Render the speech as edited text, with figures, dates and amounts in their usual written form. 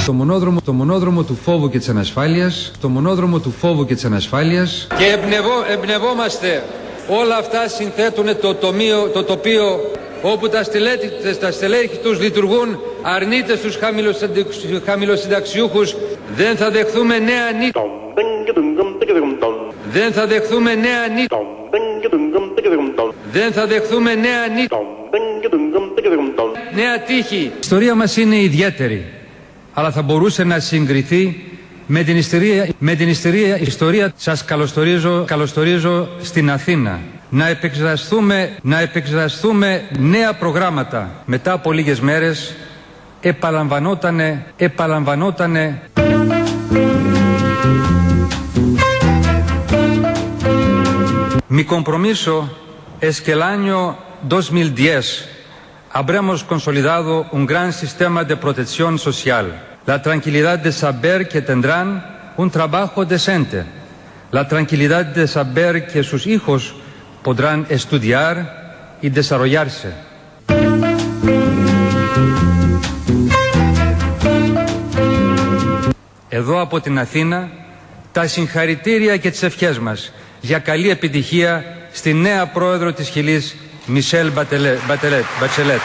Το μονόδρομο του φόβου και της ανασφάλειας. Το μονόδρομο του φόβου και της ανασφάλειας. Και εμπνευόμαστε. Όλα αυτά συνθέτουν το τοπίο όπου τα στελέχη τους λειτουργούν αρνήτες στους χαμηλοσυνταξιούχους. Δεν θα δεχθούμε νέα νίκη. Δεν θα δεχθούμε νέα νίκη. Δεν θα δεχθούμε νέα νίκη. Νέα τύχη. Η ιστορία μας είναι ιδιαίτερη, αλλά θα μπορούσε να συγκριθεί με την ιστορία. Σας καλωσορίζω στην Αθήνα. Να επεξεργαστούμε νέα προγράμματα. Μετά από λίγες μέρες επαλαμβανότανε Mi compromiso es que el año 2010 habremos consolidado un gran sistema de protección social, la tranquilidad de saber que tendrán un trabajo decente, la tranquilidad de saber que sus hijos podrán estudiar y desarrollarse. Εδώ από την Αθήνα τα συγχαρητήρια και τις ευχές μας για καλή επιτυχία στη νέα πρόεδρο της Χιλής, Μισελ Μπατσελέτ.